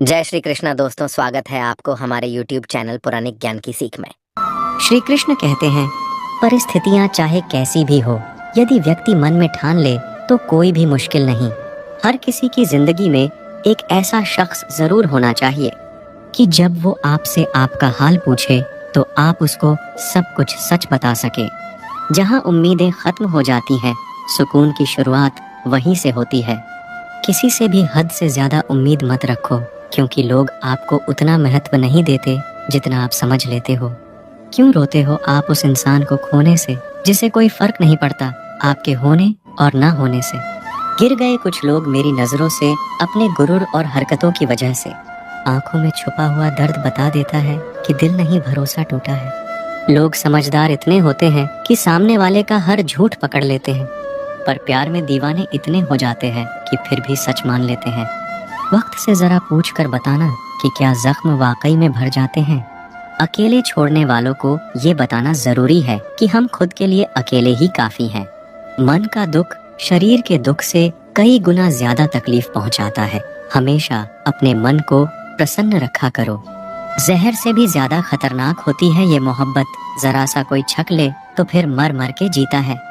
जय श्री कृष्णा दोस्तों, स्वागत है आपको हमारे YouTube चैनल पौराणिक ज्ञान की सीख में। श्री कृष्ण कहते हैं, परिस्थितियां चाहे कैसी भी हो, यदि व्यक्ति मन में ठान ले तो कोई भी मुश्किल नहीं। हर किसी की जिंदगी में एक ऐसा शख्स जरूर होना चाहिए कि जब वो आपसे आपका हाल पूछे तो आप उसको सब कुछ सच बता सके। जहां उम्मीदें खत्म हो जाती हैं, सुकून की शुरुआत वहीं से होती है। किसी से भी हद से ज्यादा उम्मीद मत रखो, क्योंकि लोग आपको उतना महत्व नहीं देते जितना आप समझ लेते हो। क्यों रोते हो आप उस इंसान को खोने से जिसे कोई फर्क नहीं पड़ता आपके होने और ना होने से। गिर गए कुछ लोग मेरी नजरों से अपने गुरूर और हरकतों की वजह से। आंखों में छुपा हुआ दर्द बता देता है कि दिल नहीं, भरोसा टूटा है। लोग समझदार इतने होते हैं कि सामने वाले का हर झूठ पकड़ लेते हैं, पर प्यार में दीवाने इतने हो जाते हैं कि फिर भी सच मान लेते हैं। वक्त से जरा पूछ कर बताना कि क्या जख्म वाकई में भर जाते हैं। अकेले छोड़ने वालों को ये बताना जरूरी है कि हम खुद के लिए अकेले ही काफी हैं। मन का दुख शरीर के दुख से कई गुना ज्यादा तकलीफ पहुंचाता है। हमेशा अपने मन को प्रसन्न रखा करो। जहर से भी ज्यादा खतरनाक होती है ये मोहब्बत। जरा सा कोई छक ले तो फिर मर मर के जीता है।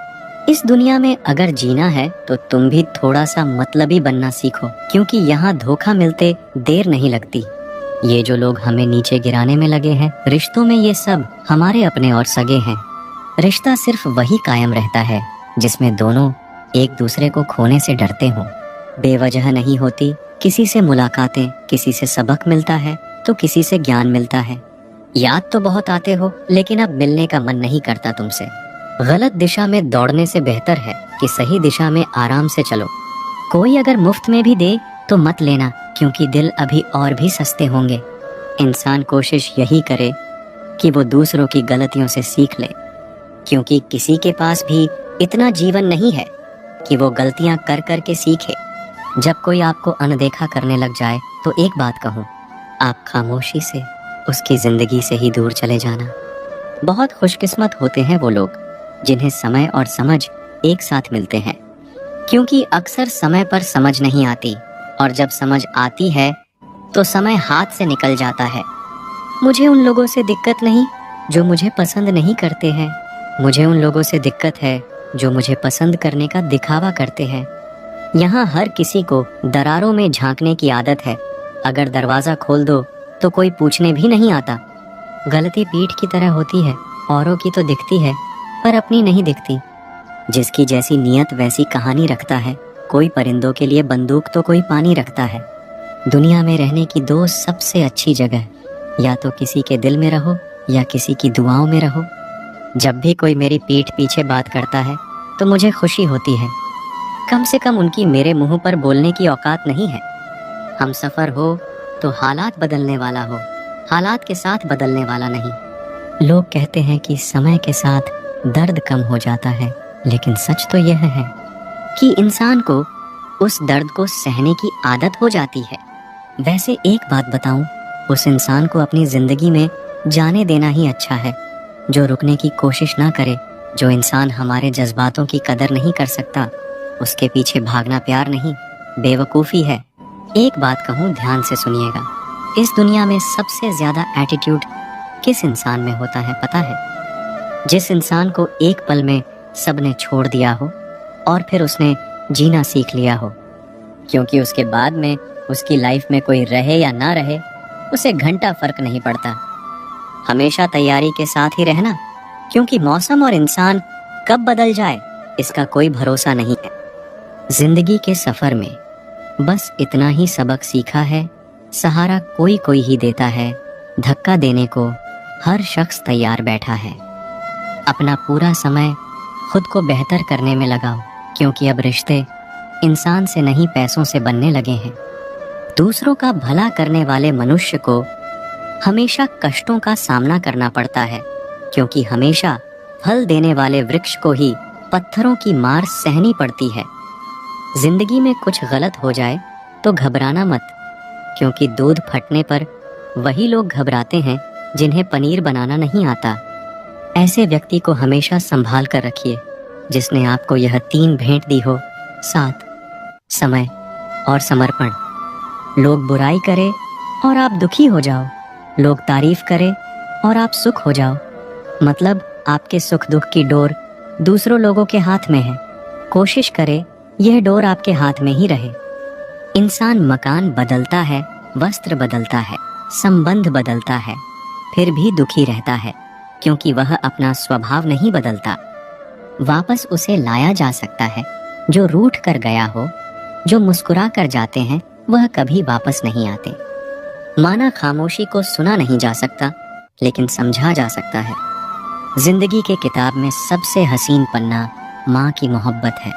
इस दुनिया में अगर जीना है तो तुम भी थोड़ा सा मतलबी बनना सीखो, क्योंकि यहाँ धोखा मिलते देर नहीं लगती। ये जो लोग हमें नीचे गिराने में लगे हैं, रिश्तों में ये सब हमारे अपने और सगे हैं। रिश्ता सिर्फ वही कायम रहता है जिसमें दोनों एक दूसरे को खोने से डरते हों। बेवजह नहीं होती किसी से मुलाकातें, किसी से सबक मिलता है तो किसी से ज्ञान मिलता है। याद तो बहुत आते हो, लेकिन अब मिलने का मन नहीं करता तुमसे। गलत दिशा में दौड़ने से बेहतर है कि सही दिशा में आराम से चलो। कोई अगर मुफ्त में भी दे तो मत लेना, क्योंकि दिल अभी और भी सस्ते होंगे। इंसान कोशिश यही करे कि वो दूसरों की गलतियों से सीख ले, क्योंकि किसी के पास भी इतना जीवन नहीं है कि वो गलतियां कर कर के सीखे। जब कोई आपको अनदेखा करने लग जाए तो एक बात कहूँ, आप खामोशी से उसकी जिंदगी से ही दूर चले जाना। बहुत खुशकिस्मत होते हैं वो लोग जिन्हें समय और समझ एक साथ मिलते हैं, क्योंकि अक्सर समय पर समझ नहीं आती, और जब समझ आती है तो समय हाथ से निकल जाता है। मुझे उन लोगों से दिक्कत नहीं जो मुझे पसंद नहीं करते हैं। मुझे उन लोगों से दिक्कत है जो मुझे पसंद करने का दिखावा करते हैं। यहाँ हर किसी को दरारों में झांकने की आदत है। अगर दरवाजा खोल दो तो कोई पूछने भी नहीं आता। गलती पीठ की तरह होती है, औरों की तो दिखती है पर अपनी नहीं दिखती। जिसकी जैसी नियत वैसी कहानी रखता है। कोई परिंदों के लिए बंदूक तो कोई पानी रखता है। दुनिया में रहने की दो सबसे अच्छी जगह, या तो किसी के दिल में रहो या किसी की दुआओं में रहो। जब भी कोई मेरी पीठ पीछे बात करता है तो मुझे खुशी होती है। कम से कम उनकी मेरे मुंह पर बोलने की औकात नहीं है। हम सफर हो तो हालात बदलने वाला हो, हालात के साथ बदलने वाला नहीं। लोग कहते हैं कि समय के साथ दर्द कम हो जाता है, लेकिन सच तो यह है कि इंसान को उस दर्द को सहने की आदत हो जाती है। वैसे एक बात बताऊं, उस इंसान को अपनी जिंदगी में जाने देना ही अच्छा है जो रुकने की कोशिश ना करे। जो इंसान हमारे जज्बातों की कदर नहीं कर सकता, उसके पीछे भागना प्यार नहीं, बेवकूफ़ी है। एक बात कहूँ, ध्यान से सुनिएगा। इस दुनिया में सबसे ज्यादा एटीट्यूड किस इंसान में होता है पता है? जिस इंसान को एक पल में सबने छोड़ दिया हो और फिर उसने जीना सीख लिया हो, क्योंकि उसके बाद में उसकी लाइफ में कोई रहे या ना रहे उसे घंटा फर्क नहीं पड़ता। हमेशा तैयारी के साथ ही रहना, क्योंकि मौसम और इंसान कब बदल जाए इसका कोई भरोसा नहीं है। जिंदगी के सफर में बस इतना ही सबक सीखा है, सहारा कोई कोई ही देता है, धक्का देने को हर शख्स तैयार बैठा है। अपना पूरा समय खुद को बेहतर करने में लगाओ, क्योंकि अब रिश्ते इंसान से नहीं पैसों से बनने लगे हैं। दूसरों का भला करने वाले मनुष्य को हमेशा कष्टों का सामना करना पड़ता है, क्योंकि हमेशा फल देने वाले वृक्ष को ही पत्थरों की मार सहनी पड़ती है। जिंदगी में कुछ गलत हो जाए तो घबराना मत, क्योंकि दूध फटने पर वही लोग घबराते हैं जिन्हें पनीर बनाना नहीं आता। ऐसे व्यक्ति को हमेशा संभाल कर रखिए जिसने आपको यह 3 भेंट दी हो, साथ, समय और समर्पण। लोग बुराई करे और आप दुखी हो जाओ, लोग तारीफ करें और आप सुख हो जाओ, मतलब आपके सुख दुख की डोर दूसरों लोगों के हाथ में है। कोशिश करे यह डोर आपके हाथ में ही रहे। इंसान मकान बदलता है, वस्त्र बदलता है, संबंध बदलता है, फिर भी दुखी रहता है, क्योंकि वह अपना स्वभाव नहीं बदलता। वापस उसे लाया जा सकता है। जो रूठ कर गया हो, जो मुस्कुरा कर जाते हैं, वह कभी वापस नहीं आते। माना खामोशी को सुना नहीं जा सकता, लेकिन समझा जा सकता है। जिंदगी के किताब में सबसे हसीन पन्ना माँ की मोहब्बत है।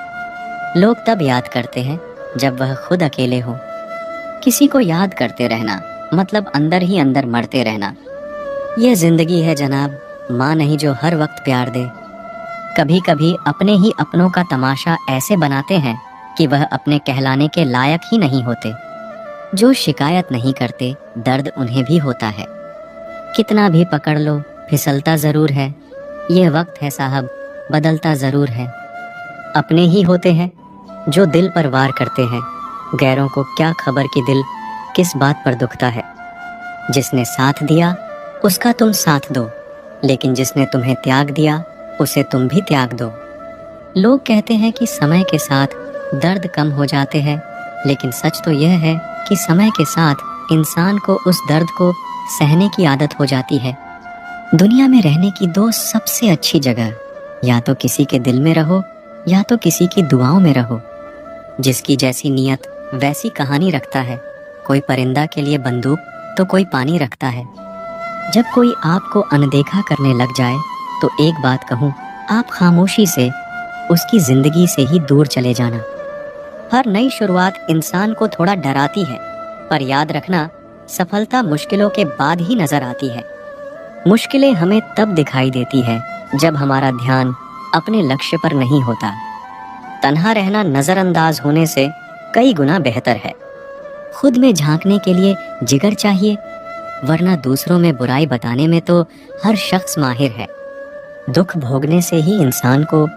लोग तब याद करते हैं जब वह खुद अकेले हो। किसी को याद करते रहना मतलब अंदर ही अंदर मरते रहना। यह जिंदगी है जनाब, माँ नहीं जो हर वक्त प्यार दे। कभी कभी अपने ही अपनों का तमाशा ऐसे बनाते हैं कि वह अपने कहलाने के लायक ही नहीं होते। जो शिकायत नहीं करते, दर्द उन्हें भी होता है। कितना भी पकड़ लो, फिसलता जरूर है। यह वक्त है साहब, बदलता जरूर है। अपने ही होते हैं जो दिल पर वार करते हैं। गैरों को क्या खबर कि दिल किस बात पर दुखता है। जिसने साथ दिया उसका तुम साथ दो, लेकिन जिसने तुम्हें त्याग दिया उसे तुम भी त्याग दो। लोग कहते हैं कि समय के साथ दर्द कम हो जाते हैं, लेकिन सच तो यह है कि समय के साथ इंसान को उस दर्द को सहने की आदत हो जाती है। दुनिया में रहने की दो सबसे अच्छी जगह, या तो किसी के दिल में रहो या तो किसी की दुआओं में रहो। जिसकी जैसी नीयत वैसी कहानी रखता है। कोई परिंदा के लिए बंदूक तो कोई पानी रखता है। जब कोई आपको अनदेखा करने लग जाए तो एक बात कहूँ, आप खामोशी से उसकी जिंदगी से ही दूर चले जाना। हर नई शुरुआत इंसान को थोड़ा डराती है, पर याद रखना सफलता मुश्किलों के बाद ही नजर आती है। मुश्किलें हमें तब दिखाई देती है जब हमारा ध्यान अपने लक्ष्य पर नहीं होता। तन्हा रहना नजरअंदाज होने से कई गुना बेहतर है। खुद में झांकने के लिए जिगर चाहिए, वरना दूसरों में बुराई बताने में तो हर शख्स माहिर है। दुख भोगने से ही इंसान को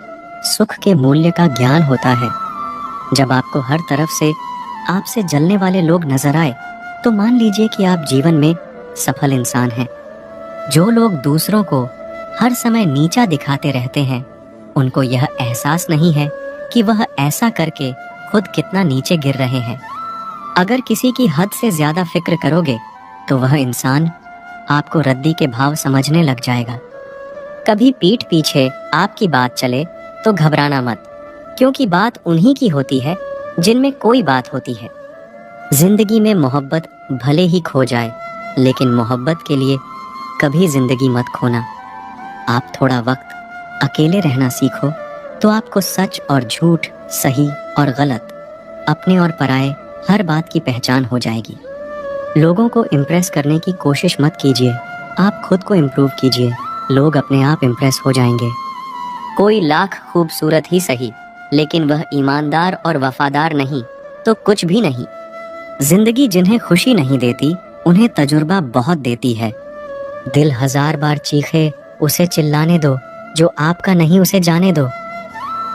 सुख के मूल्य का ज्ञान होता है। जब आपको हर तरफ से आपसे जलने वाले लोग नजर आए तो मान लीजिए कि आप जीवन में सफल इंसान हैं। जो लोग दूसरों को हर समय नीचा दिखाते रहते हैं, उनको यह एहसास नहीं है कि वह ऐसा करके खुद कितना नीचे गिर रहे हैं। अगर किसी की हद से ज्यादा फिक्र करोगे तो वह इंसान आपको रद्दी के भाव समझने लग जाएगा। कभी पीठ पीछे आपकी बात चले तो घबराना मत, क्योंकि बात उन्हीं की होती है जिनमें कोई बात होती है। जिंदगी में मोहब्बत भले ही खो जाए, लेकिन मोहब्बत के लिए कभी जिंदगी मत खोना। आप थोड़ा वक्त अकेले रहना सीखो तो आपको सच और झूठ, सही और गलत, अपने और पराये हर बात की पहचान हो जाएगी। लोगों को इम्प्रेस करने की कोशिश मत कीजिए, आप खुद को इम्प्रूव कीजिए। लोग अपने आप इम्प्रेस हो जाएंगे। कोई लाख खूबसूरत ही सही, लेकिन वह ईमानदार और वफादार नहीं तो कुछ भी नहीं। जिंदगी जिन्हें खुशी नहीं देती, उन्हें तजुर्बा बहुत देती है। दिल 1000 बार चीखे, उसे चिल्लाने दो। जो आपका नहीं उसे जाने दो।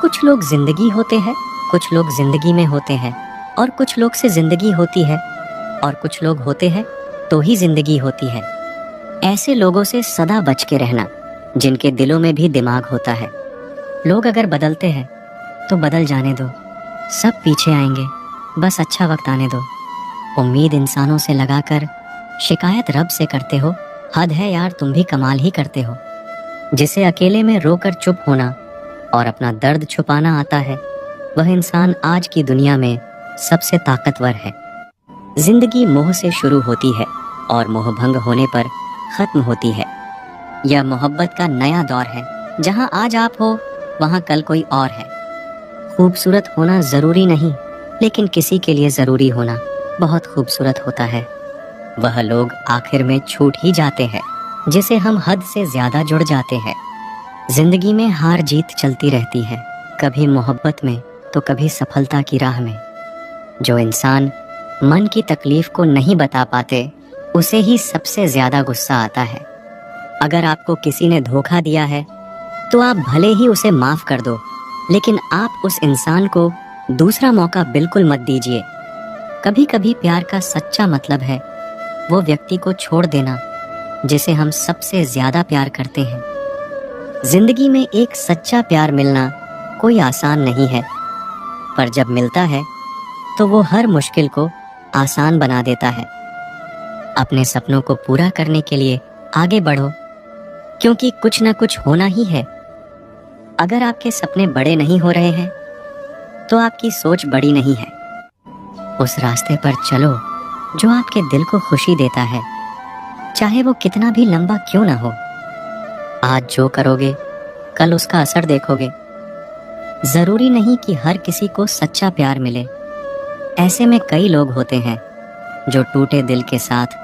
कुछ लोग जिंदगी होते हैं, कुछ लोग जिंदगी में होते हैं, और कुछ लोग से जिंदगी होती है, और कुछ लोग होते हैं तो ही जिंदगी होती है। ऐसे लोगों से सदा बच के रहना जिनके दिलों में भी दिमाग होता है। लोग अगर बदलते हैं तो बदल जाने दो, सब पीछे आएंगे, बस अच्छा वक्त आने दो। उम्मीद इंसानों से लगाकर शिकायत रब से करते हो, हद है यार, तुम भी कमाल ही करते हो। जिसे अकेले में रोकर चुप होना और अपना दर्द छुपाना आता है, वह इंसान आज की दुनिया में सबसे ताकतवर है। जिंदगी मोह से शुरू होती है और मोह भंग होने पर खत्म होती है। यह मोहब्बत का नया दौर है, जहां आज आप हो वहां कल कोई और है। खूबसूरत होना जरूरी नहीं, लेकिन किसी के लिए जरूरी होना बहुत खूबसूरत होता है। वह लोग आखिर में छूट ही जाते हैं जिसे हम हद से ज्यादा जुड़ जाते हैं। जिंदगी में हार जीत चलती रहती है, कभी मोहब्बत में तो कभी सफलता की राह में। जो इंसान मन की तकलीफ को नहीं बता पाते, उसे ही सबसे ज्यादा गुस्सा आता है। अगर आपको किसी ने धोखा दिया है तो आप भले ही उसे माफ कर दो, लेकिन आप उस इंसान को दूसरा मौका बिल्कुल मत दीजिए। कभी कभी प्यार का सच्चा मतलब है वो व्यक्ति को छोड़ देना जिसे हम सबसे ज्यादा प्यार करते हैं। जिंदगी में एक सच्चा प्यार मिलना कोई आसान नहीं है, पर जब मिलता है तो वो हर मुश्किल को आसान बना देता है। अपने सपनों को पूरा करने के लिए आगे बढ़ो, क्योंकि कुछ ना कुछ होना ही है। अगर आपके सपने बड़े नहीं हो रहे हैं तो आपकी सोच बड़ी नहीं है। उस रास्ते पर चलो जो आपके दिल को खुशी देता है, चाहे वो कितना भी लंबा क्यों ना हो। आज जो करोगे कल उसका असर देखोगे। जरूरी नहीं कि हर किसी को सच्चा प्यार मिले। ऐसे में कई लोग होते हैं जो टूटे दिल के साथ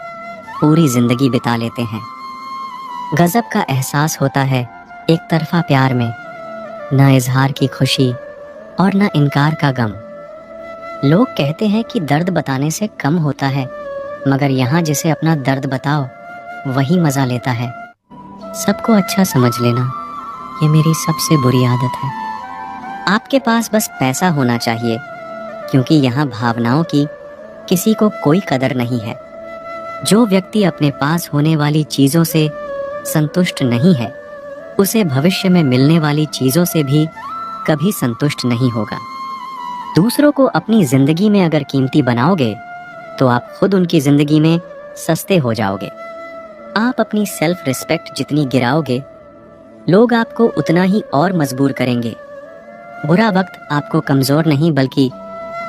पूरी जिंदगी बिता लेते हैं। गजब का एहसास होता है एक तरफा प्यार में, न इजहार की खुशी और न इनकार का गम। लोग कहते हैं कि दर्द बताने से कम होता है, मगर यहाँ जिसे अपना दर्द बताओ वही मजा लेता है। सबको अच्छा समझ लेना ये मेरी सबसे बुरी आदत है। आपके पास बस पैसा होना चाहिए, क्योंकि यहाँ भावनाओं की किसी को कोई कदर नहीं है। जो व्यक्ति अपने पास होने वाली चीजों से संतुष्ट नहीं है, उसे भविष्य में मिलने वाली चीजों से भी कभी संतुष्ट नहीं होगा। दूसरों को अपनी जिंदगी में अगर कीमती बनाओगे तो आप खुद उनकी जिंदगी में सस्ते हो जाओगे। आप अपनी सेल्फ रिस्पेक्ट जितनी गिराओगे, लोग आपको उतना ही और मजबूर करेंगे। बुरा वक्त आपको कमजोर नहीं बल्कि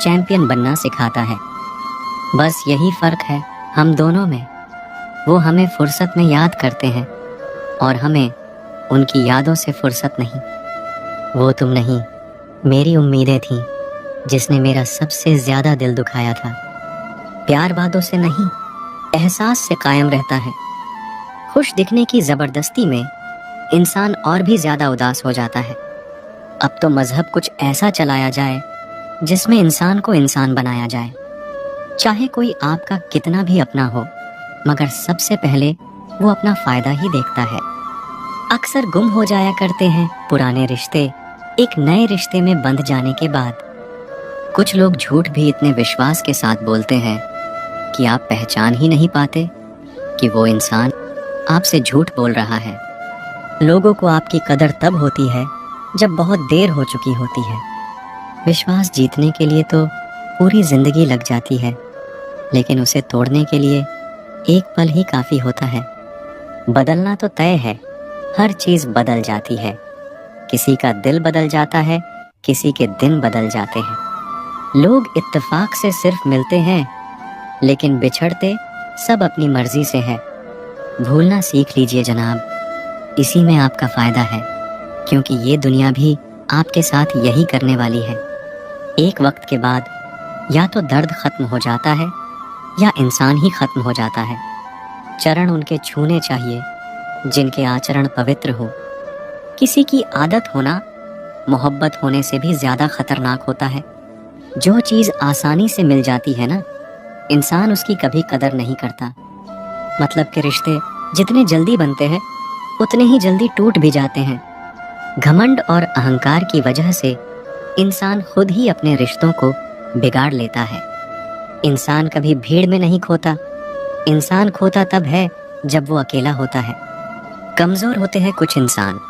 चैंपियन बनना सिखाता है। बस यही फर्क है हम दोनों में। वो हमें फुर्सत में याद करते हैं और हमें उनकी यादों से फुर्सत नहीं। वो तुम नहीं, मेरी उम्मीदें थीं जिसने मेरा सबसे ज्यादा दिल दुखाया था। प्यार वादों से नहीं, एहसास से कायम रहता है। खुश दिखने की जबरदस्ती में इंसान और भी ज्यादा उदास हो जाता है। अब तो मजहब कुछ ऐसा चलाया जाए जिसमें इंसान को इंसान बनाया जाए। चाहे कोई आपका कितना भी अपना हो, मगर सबसे पहले वो अपना फायदा ही देखता है। अक्सर गुम हो जाया करते हैं पुराने रिश्ते एक नए रिश्ते में बंध जाने के बाद। कुछ लोग झूठ भी इतने विश्वास के साथ बोलते हैं कि आप पहचान ही नहीं पाते कि वो इंसान आपसे झूठ बोल रहा है। लोगों को आपकी कदर तब होती है जब बहुत देर हो चुकी होती है। विश्वास जीतने के लिए तो पूरी जिंदगी लग जाती है, लेकिन उसे तोड़ने के लिए एक पल ही काफी होता है। बदलना तो तय है, हर चीज बदल जाती है। किसी का दिल बदल जाता है, किसी के दिन बदल जाते हैं। लोग इत्तेफाक से सिर्फ मिलते हैं, लेकिन बिछड़ते सब अपनी मर्जी से है। भूलना सीख लीजिए जनाब, इसी में आपका फायदा है, क्योंकि ये दुनिया भी आपके साथ यही करने वाली है। एक वक्त के बाद या तो दर्द खत्म हो जाता है या इंसान ही खत्म हो जाता है। चरण उनके छूने चाहिए जिनके आचरण पवित्र हो। किसी की आदत होना मोहब्बत होने से भी ज्यादा खतरनाक होता है। जो चीज आसानी से मिल जाती है ना, इंसान उसकी कभी कदर नहीं करता। मतलब के रिश्ते जितने जल्दी बनते हैं उतने ही जल्दी टूट भी जाते हैं। घमंड और अहंकार की वजह से इंसान खुद ही अपने रिश्तों को बिगाड़ लेता है। इंसान कभी भीड़ में नहीं खोता, इंसान खोता तब है जब वो अकेला होता है। कमजोर होते हैं कुछ इंसान,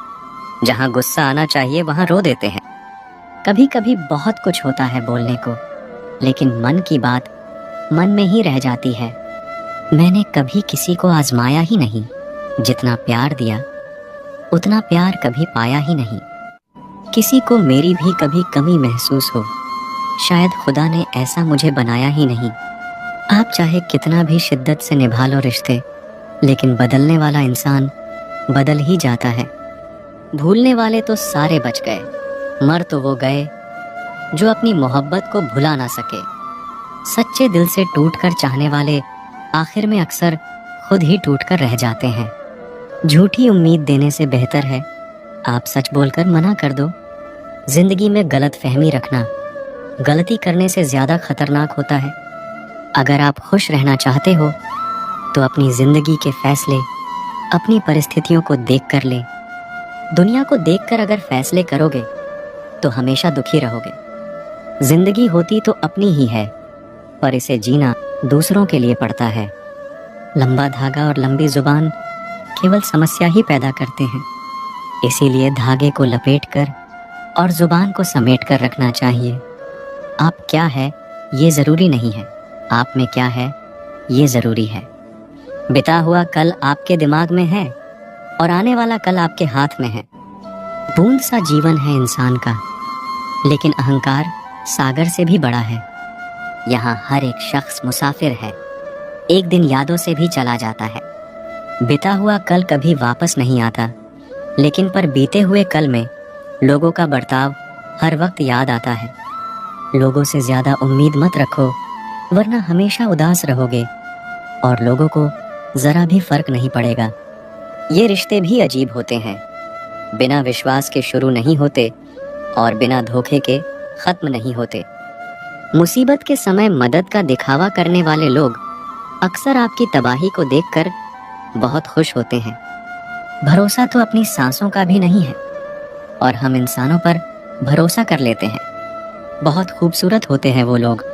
जहां गुस्सा आना चाहिए वहां रो देते हैं। कभी कभी बहुत कुछ होता है बोलने को, लेकिन मन की बात मन में ही रह जाती है। मैंने कभी किसी को आजमाया ही नहीं, जितना प्यार दिया उतना प्यार कभी पाया ही नहीं। किसी को मेरी भी कभी कमी महसूस हो, शायद खुदा ने ऐसा मुझे बनाया ही नहीं। आप चाहे कितना भी शिद्दत से निभा लो रिश्ते, लेकिन बदलने वाला इंसान बदल ही जाता है। भूलने वाले तो सारे बच गए, मर तो वो गए जो अपनी मोहब्बत को भुला ना सके। सच्चे दिल से टूटकर चाहने वाले आखिर में अक्सर खुद ही टूटकर रह जाते हैं। झूठी उम्मीद देने से बेहतर है आप सच बोलकर मना कर दो। जिंदगी में गलत फहमी रखना गलती करने से ज्यादा खतरनाक होता है। अगर आप खुश रहना चाहते हो तो अपनी जिंदगी के फैसले अपनी परिस्थितियों को देख कर ले। दुनिया को देखकर अगर फैसले करोगे तो हमेशा दुखी रहोगे। जिंदगी होती तो अपनी ही है, पर इसे जीना दूसरों के लिए पड़ता है। लंबा धागा और लंबी जुबान केवल समस्या ही पैदा करते हैं। इसीलिए धागे को लपेटकर और जुबान को समेट कर रखना चाहिए। आप क्या है ये जरूरी नहीं है, आप में क्या है ये जरूरी है। बिता हुआ कल आपके दिमाग में है और आने वाला कल आपके हाथ में है। बूंद सा जीवन है इंसान का, लेकिन अहंकार सागर से भी बड़ा है। यहाँ हर एक शख्स मुसाफिर है, एक दिन यादों से भी चला जाता है। बिता हुआ कल कभी वापस नहीं आता, लेकिन पर बीते हुए कल में लोगों का बर्ताव हर वक्त याद आता है। लोगों से ज्यादा उम्मीद मत रखो, वरना हमेशा उदास रहोगे और लोगों को जरा भी फर्क नहीं पड़ेगा। ये रिश्ते भी अजीब होते हैं, बिना विश्वास के शुरू नहीं होते और बिना धोखे के खत्म नहीं होते। मुसीबत के समय मदद का दिखावा करने वाले लोग अक्सर आपकी तबाही को देखकर बहुत खुश होते हैं। भरोसा तो अपनी सांसों का भी नहीं है और हम इंसानों पर भरोसा कर लेते हैं। बहुत खूबसूरत होते हैं वो लोग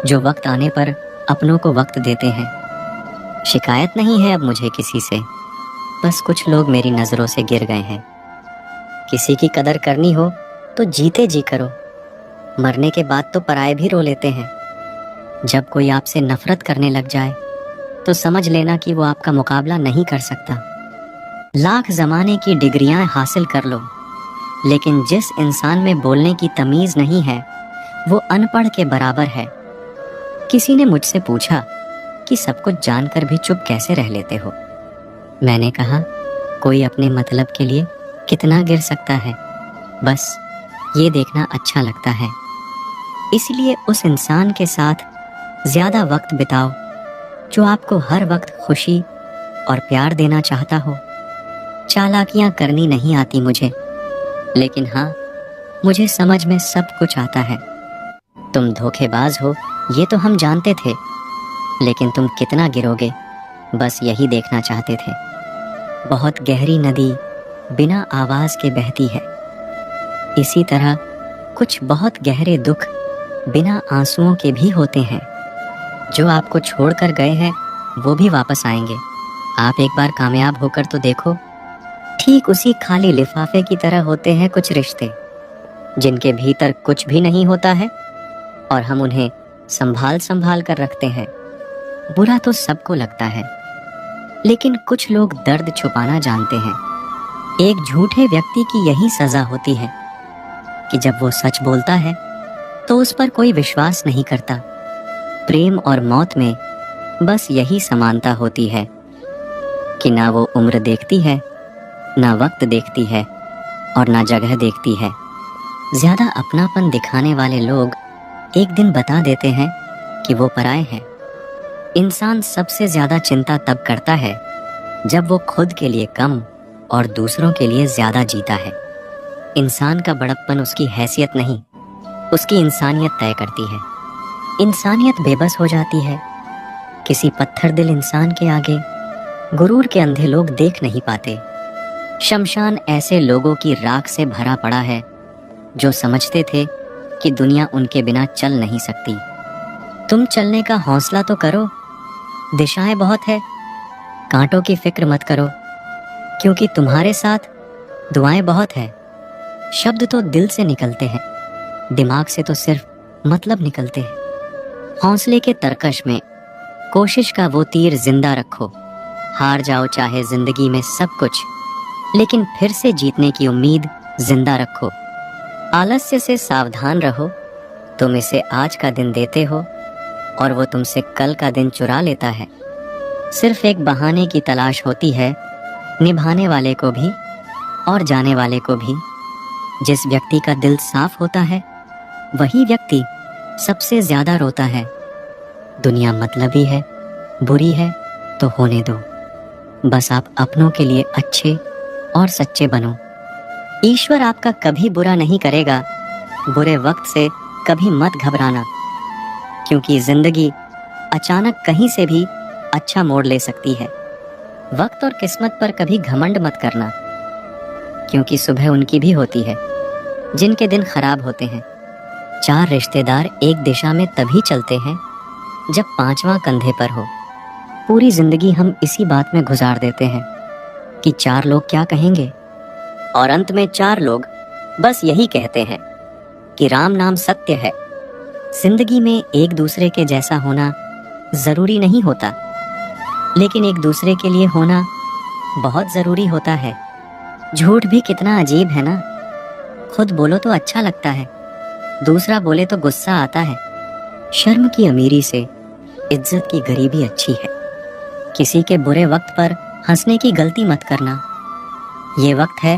जो वक्त आने पर अपनों को वक्त देते हैं। शिकायत नहीं है अब मुझे किसी से, बस कुछ लोग मेरी नजरों से गिर गए हैं। किसी की कदर करनी हो तो जीते जी करो, मरने के बाद तो पराये भी रो लेते हैं। जब कोई आपसे नफरत करने लग जाए तो समझ लेना कि वो आपका मुकाबला नहीं कर सकता। लाख जमाने की डिग्रियां हासिल कर लो, लेकिन जिस इंसान में बोलने की तमीज नहीं है वो अनपढ़ के बराबर है। किसी ने मुझसे पूछा कि सब कुछ जानकर भी चुप कैसे रह लेते हो। मैंने कहा, कोई अपने मतलब के लिए कितना गिर सकता है, बस ये देखना अच्छा लगता है। इसलिए उस इंसान के साथ ज्यादा वक्त बिताओ जो आपको हर वक्त खुशी और प्यार देना चाहता हो। चालाकियां करनी नहीं आती मुझे, लेकिन हाँ, मुझे समझ में सब कुछ आता है। तुम धोखेबाज हो ये तो हम जानते थे, लेकिन तुम कितना गिरोगे बस यही देखना चाहते थे। बहुत गहरी नदी बिना आवाज के बहती है, इसी तरह कुछ बहुत गहरे दुख बिना आंसुओं के भी होते हैं। जो आपको छोड़कर गए हैं वो भी वापस आएंगे। आप एक बार कामयाब होकर तो देखो। ठीक उसी खाली लिफाफे की तरह होते हैं कुछ रिश्ते, जिनके भीतर कुछ भी नहीं होता है और हम उन्हें संभाल संभाल कर रखते हैं। बुरा तो सबको लगता है, लेकिन कुछ लोग दर्द छुपाना जानते हैं। एक झूठे व्यक्ति की यही सजा होती है कि जब वो सच बोलता है तो उस पर कोई विश्वास नहीं करता। प्रेम और मौत में बस यही समानता होती है कि ना वो उम्र देखती है, ना वक्त देखती है और ना जगह देखती है। ज्यादा अपनापन दिखाने वाले लोग एक दिन बता देते हैं कि वो पराये हैं। इंसान सबसे ज्यादा चिंता तब करता है जब वो खुद के लिए कम और दूसरों के लिए ज्यादा जीता है। इंसान का बड़प्पन उसकी हैसियत नहीं, उसकी इंसानियत तय करती है। इंसानियत बेबस हो जाती है। किसी पत्थर दिल इंसान के आगे गुरूर के अंधे लोग देख नहीं पाते। शमशान ऐसे लोगों की राख से भरा पड़ा है जो समझते थे कि दुनिया उनके बिना चल नहीं सकती। तुम चलने का हौसला तो करो, दिशाएं बहुत है, कांटों की फिक्र मत करो, क्योंकि तुम्हारे साथ दुआएं बहुत है। शब्द तो दिल से निकलते हैं, दिमाग से तो सिर्फ मतलब निकलते हैं। हौसले के तरकश में कोशिश का वो तीर जिंदा रखो। हार जाओ चाहे जिंदगी में सब कुछ, लेकिन फिर से जीतने की उम्मीद जिंदा रखो। आलस्य से सावधान रहो। तुम इसे आज का दिन देते हो और वो तुमसे कल का दिन चुरा लेता है। सिर्फ एक बहाने की तलाश होती है, निभाने वाले को भी और जाने वाले को भी। जिस व्यक्ति का दिल साफ होता है वही व्यक्ति सबसे ज्यादा रोता है। दुनिया मतलबी है, बुरी है तो होने दो। बस आप अपनों के लिए अच्छे और सच्चे बनो। ईश्वर आपका कभी बुरा नहीं करेगा। बुरे वक्त से कभी मत घबराना, क्योंकि जिंदगी अचानक कहीं से भी अच्छा मोड़ ले सकती है। वक्त और किस्मत पर कभी घमंड मत करना, क्योंकि सुबह उनकी भी होती है जिनके दिन खराब होते हैं। 4 रिश्तेदार एक दिशा में तभी चलते हैं जब 5वां कंधे पर हो। पूरी जिंदगी हम इसी बात में गुजार देते हैं कि 4 लोग क्या कहेंगे, और अंत में 4 लोग बस यही कहते हैं कि राम नाम सत्य है। जिंदगी में एक दूसरे के जैसा होना जरूरी नहीं होता, लेकिन एक दूसरे के लिए होना बहुत जरूरी होता है। झूठ भी कितना अजीब है ना। खुद बोलो तो अच्छा लगता है, दूसरा बोले तो गुस्सा आता है। शर्म की अमीरी से इज्जत की गरीबी अच्छी है। किसी के बुरे वक्त पर हंसने की गलती मत करना। ये वक्त है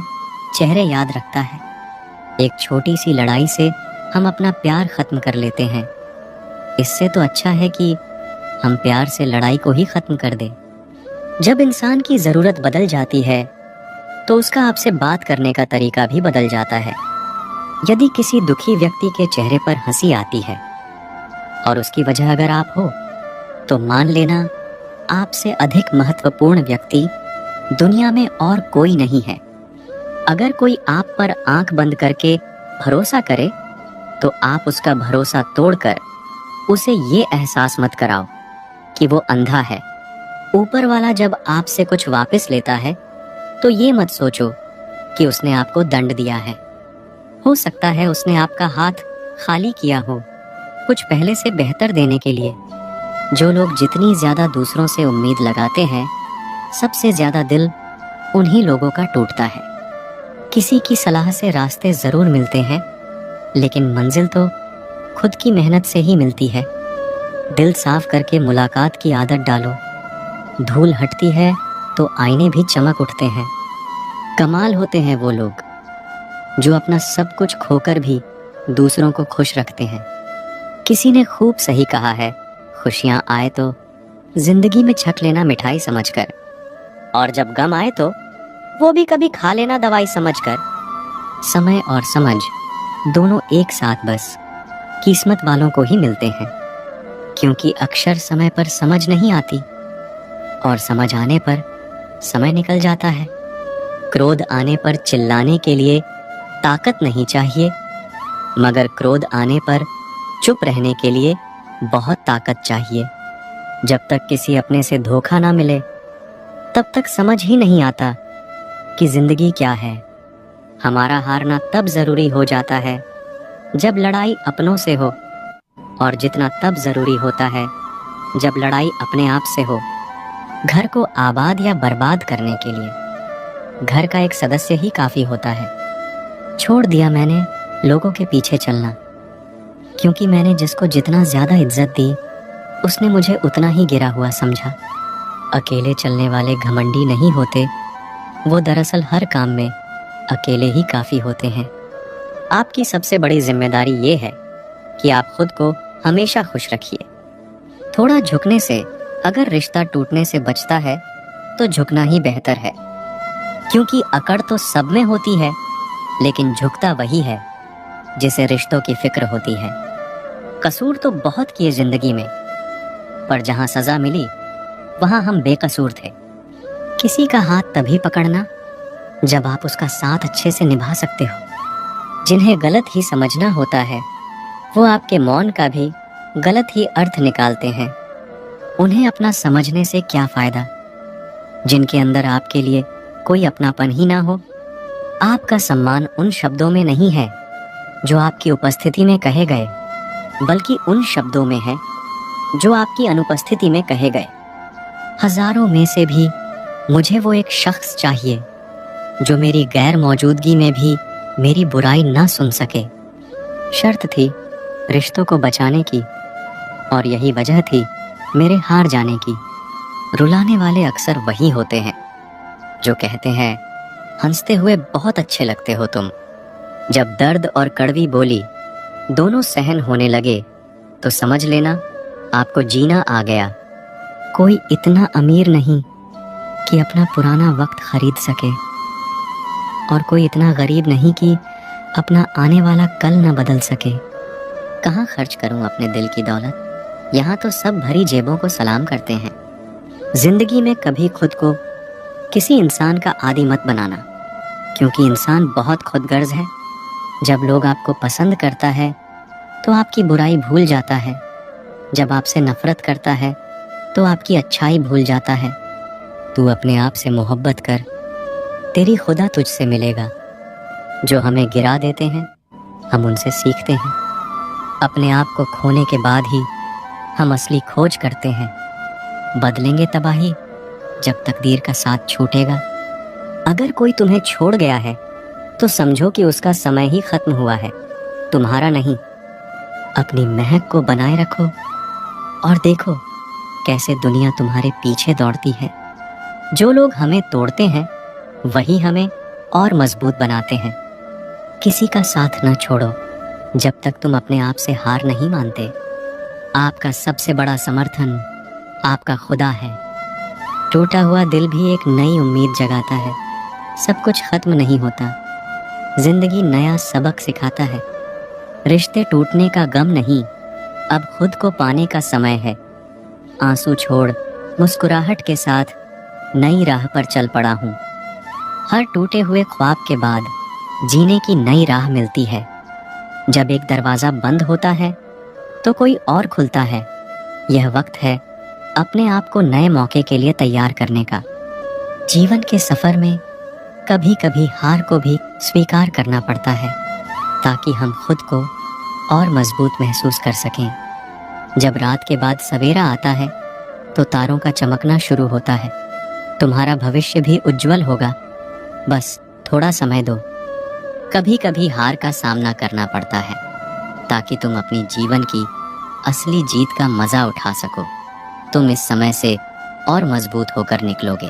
चेहरे याद रखता है। एक छोटी सी लड़ाई से हम अपना प्यार खत्म कर लेते हैं। इससे तो अच्छा है कि हम प्यार से लड़ाई को ही खत्म कर दें। जब इंसान की जरूरत बदल जाती है तो उसका आपसे बात करने का तरीका भी बदल जाता है। यदि किसी दुखी व्यक्ति के चेहरे पर हंसी आती है और उसकी वजह अगर आप हो, तो मान लेना आपसे अधिक महत्वपूर्ण व्यक्ति दुनिया में और कोई नहीं है। अगर कोई आप पर आंख बंद करके भरोसा करे, तो आप उसका भरोसा तोड़कर उसे ये एहसास मत कराओ कि वो अंधा है। ऊपर वाला जब आपसे कुछ वापस लेता है, तो ये मत सोचो कि उसने आपको दंड दिया है। हो सकता है उसने आपका हाथ खाली किया हो, कुछ पहले से बेहतर देने के लिए। जो लोग जितनी ज्यादा दूसरों से उम्मीद लगाते हैं, सबसे ज्यादा दिल उन्हीं लोगों का टूटता है। किसी की सलाह से रास्ते जरूर मिलते हैं, लेकिन मंजिल तो खुद की मेहनत से ही मिलती है। दिल साफ करके मुलाकात की आदत डालो। धूल हटती है तो आईने भी चमक उठते हैं। कमाल होते हैं वो लोग जो अपना सब कुछ खोकर भी दूसरों को खुश रखते हैं। किसी ने खूब सही कहा है, खुशियां आए तो जिंदगी में छक लेना मिठाई समझकर, और जब गम आए तो वो भी कभी खा लेना दवाई समझकर। समय और समझ दोनों एक साथ बस किस्मत वालों को ही मिलते हैं, क्योंकि अक्सर समय पर समझ नहीं आती और समझ आने पर समय निकल जाता है। क्रोध आने पर चिल्लाने के लिए ताकत नहीं चाहिए, मगर क्रोध आने पर चुप रहने के लिए बहुत ताकत चाहिए। जब तक किसी अपने से धोखा ना मिले, तब तक समझ ही नहीं आता कि जिंदगी क्या है। हमारा हारना तब जरूरी हो जाता है जब लड़ाई अपनों से हो, और जितना तब जरूरी होता है जब लड़ाई अपने आप से हो। घर को आबाद या बर्बाद करने के लिए घर का एक सदस्य ही काफी होता है। छोड़ दिया मैंने लोगों के पीछे चलना, क्योंकि मैंने जिसको जितना ज्यादा इज्जत दी, उसने मुझे उतना ही गिरा हुआ समझा। अकेले चलने वाले घमंडी नहीं होते, वो दरअसल हर काम में अकेले ही काफी होते हैं। आपकी सबसे बड़ी जिम्मेदारी ये है कि आप खुद को हमेशा खुश रखिए। थोड़ा झुकने से अगर रिश्ता टूटने से बचता है, तो झुकना ही बेहतर है, क्योंकि अकड़ तो सब में होती है, लेकिन झुकता वही है जिसे रिश्तों की फिक्र होती है। कसूर तो बहुत किए जिंदगी में, पर जहां सजा मिली वहां हम बेकसूर थे। किसी का हाथ तभी पकड़ना जब आप उसका साथ अच्छे से निभा सकते हो। जिन्हें गलत ही समझना होता है, वो आपके मौन का भी गलत ही अर्थ निकालते हैं। उन्हें अपना समझने से क्या फायदा, जिनके अंदर आपके लिए कोई अपनापन ही ना हो। आपका सम्मान उन शब्दों में नहीं है जो आपकी उपस्थिति में कहे गए, बल्कि उन शब्दों में है जो आपकी अनुपस्थिति में कहे गए। हजारों में से भी मुझे वो एक शख्स चाहिए जो मेरी गैर मौजूदगी में भी मेरी बुराई ना सुन सके। शर्त थी रिश्तों को बचाने की, और यही वजह थी मेरे हार जाने की। रुलाने वाले अक्सर वही होते हैं जो कहते हैं, हंसते हुए बहुत अच्छे लगते हो तुम। जब दर्द और कड़वी बोली दोनों सहन होने लगे, तो समझ लेना आपको जीना आ गया। कोई इतना अमीर नहीं कि अपना पुराना वक्त खरीद सके, और कोई इतना गरीब नहीं कि अपना आने वाला कल न बदल सके। कहाँ खर्च करूं अपने दिल की दौलत, यहाँ तो सब भरी जेबों को सलाम करते हैं। जिंदगी में कभी खुद को किसी इंसान का आदी मत बनाना, क्योंकि इंसान बहुत खुदगर्ज है। जब लोग आपको पसंद करता है तो आपकी बुराई भूल जाता है, जब आपसे नफरत करता है तो आपकी अच्छाई भूल जाता है। तू अपने आप से मोहब्बत कर, तेरी खुदा तुझसे मिलेगा। जो हमें गिरा देते हैं हम उनसे सीखते हैं। अपने आप को खोने के बाद ही हम असली खोज करते हैं। बदलेंगे तबाही जब तकदीर का साथ छूटेगा। अगर कोई तुम्हें छोड़ गया है तो समझो कि उसका समय ही खत्म हुआ है, तुम्हारा नहीं। अपनी महक को बनाए रखो और देखो कैसे दुनिया तुम्हारे पीछे दौड़ती है। जो लोग हमें तोड़ते हैं वही हमें और मजबूत बनाते हैं। किसी का साथ न छोड़ो जब तक तुम अपने आप से हार नहीं मानते। आपका सबसे बड़ा समर्थन आपका खुदा है। टूटा हुआ दिल भी एक नई उम्मीद जगाता है। सब कुछ खत्म नहीं होता, जिंदगी नया सबक सिखाता है। रिश्ते टूटने का गम नहीं, अब खुद को पाने का समय है। आंसू छोड़ मुस्कुराहट के साथ नई राह पर चल पड़ा हूँ। हर टूटे हुए ख्वाब के बाद जीने की नई राह मिलती है। जब एक दरवाज़ा बंद होता है तो कोई और खुलता है। यह वक्त है अपने आप को नए मौके के लिए तैयार करने का। जीवन के सफ़र में कभी कभी हार को भी स्वीकार करना पड़ता है ताकि हम खुद को और मजबूत महसूस कर सकें। जब रात के बाद सवेरा आता है तो तारों का चमकना शुरू होता है। तुम्हारा भविष्य भी उज्जवल होगा, बस थोड़ा समय दो। कभी कभी हार का सामना करना पड़ता है ताकि तुम अपनी जीवन की असली जीत का मजा उठा सको। तुम इस समय से और मजबूत होकर निकलोगे।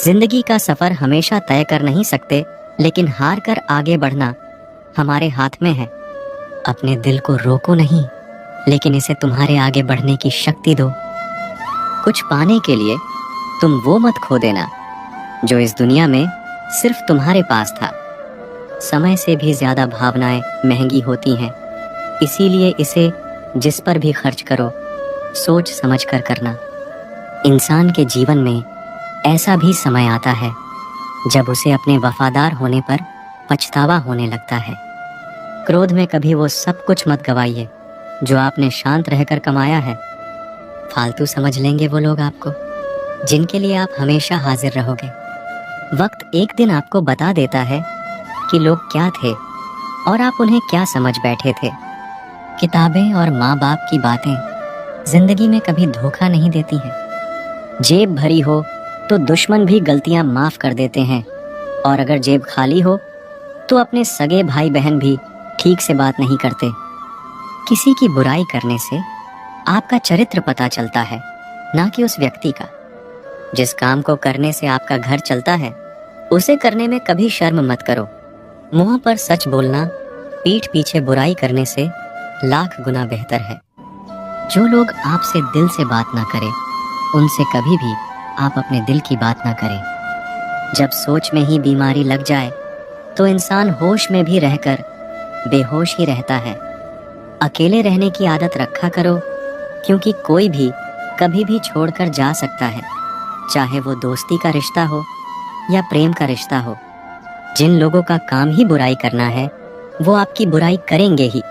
जिंदगी का सफर हमेशा तय कर नहीं सकते, लेकिन हार कर आगे बढ़ना हमारे हाथ में है। अपने दिल को रोको नहीं, लेकिन इसे तुम्हारे आगे बढ़ने की शक्ति दो। कुछ पाने के लिए तुम वो मत खो देना जो इस दुनिया में सिर्फ तुम्हारे पास था। समय से भी ज्यादा भावनाएं महंगी होती हैं, इसीलिए इसे जिस पर भी खर्च करो सोच समझ कर करना। इंसान के जीवन में ऐसा भी समय आता है जब उसे अपने वफादार होने पर पछतावा होने लगता है। क्रोध में कभी वो सब कुछ मत गवाइए जो आपने शांत रहकर कमाया है। फालतू समझ लेंगे वो लोग आपको जिनके लिए आप हमेशा हाजिर रहोगे। वक्त एक दिन आपको बता देता है कि लोग क्या थे और आप उन्हें क्या समझ बैठे थे। किताबें और माँ बाप की बातें जिंदगी में कभी धोखा नहीं देती हैं। जेब भरी हो तो दुश्मन भी गलतियां माफ कर देते हैं, और अगर जेब खाली हो तो अपने सगे भाई बहन भी ठीक से बात नहीं करते। किसी की बुराई करने से आपका चरित्र पता चलता है, ना कि उस व्यक्ति का। जिस काम को करने से आपका घर चलता है उसे करने में कभी शर्म मत करो। मुंह पर सच बोलना पीठ पीछे बुराई करने से लाख गुना बेहतर है। जो लोग आपसे दिल से बात ना करें उनसे कभी भी आप अपने दिल की बात ना करें। जब सोच में ही बीमारी लग जाए तो इंसान होश में भी रहकर बेहोश ही रहता है। अकेले रहने की आदत रखा करो, क्योंकि कोई भी कभी भी छोड़कर जा सकता है, चाहे वो दोस्ती का रिश्ता हो या प्रेम का रिश्ता हो। जिन लोगों का काम ही बुराई करना है वो आपकी बुराई करेंगे ही,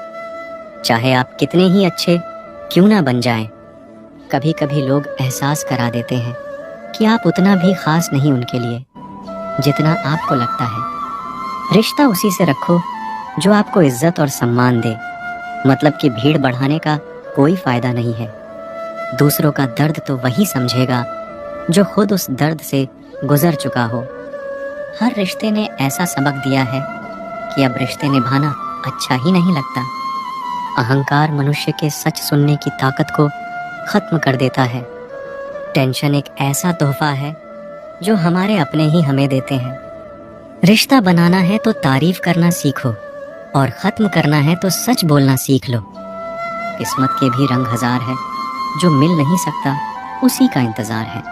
चाहे आप कितने ही अच्छे क्यों ना बन जाएं। कभी कभी लोग एहसास करा देते हैं कि आप उतना भी खास नहीं उनके लिए जितना आपको लगता है। रिश्ता उसी से रखो जो आपको इज्जत और सम्मान दे, मतलब कि भीड़ बढ़ाने का कोई फायदा नहीं है। दूसरों का दर्द तो वही समझेगा जो खुद उस दर्द से गुजर चुका हो। हर रिश्ते ने ऐसा सबक दिया है कि अब रिश्ते निभाना अच्छा ही नहीं लगता। अहंकार मनुष्य के सच सुनने की ताकत को खत्म कर देता है। टेंशन एक ऐसा तोहफा है जो हमारे अपने ही हमें देते हैं। रिश्ता बनाना है तो तारीफ करना सीखो, और खत्म करना है तो सच बोलना सीख लो। किस्मत के भी रंग हजार है, जो मिल नहीं सकता उसी का इंतजार है।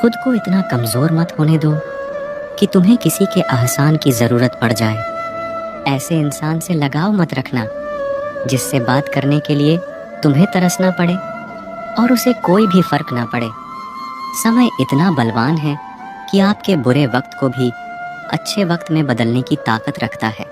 खुद को इतना कमजोर मत होने दो कि तुम्हें किसी के एहसान की जरूरत पड़ जाए। ऐसे इंसान से लगाव मत रखना जिससे बात करने के लिए तुम्हें तरसना पड़े और उसे कोई भी फर्क ना पड़े। समय इतना बलवान है कि आपके बुरे वक्त को भी अच्छे वक्त में बदलने की ताकत रखता है।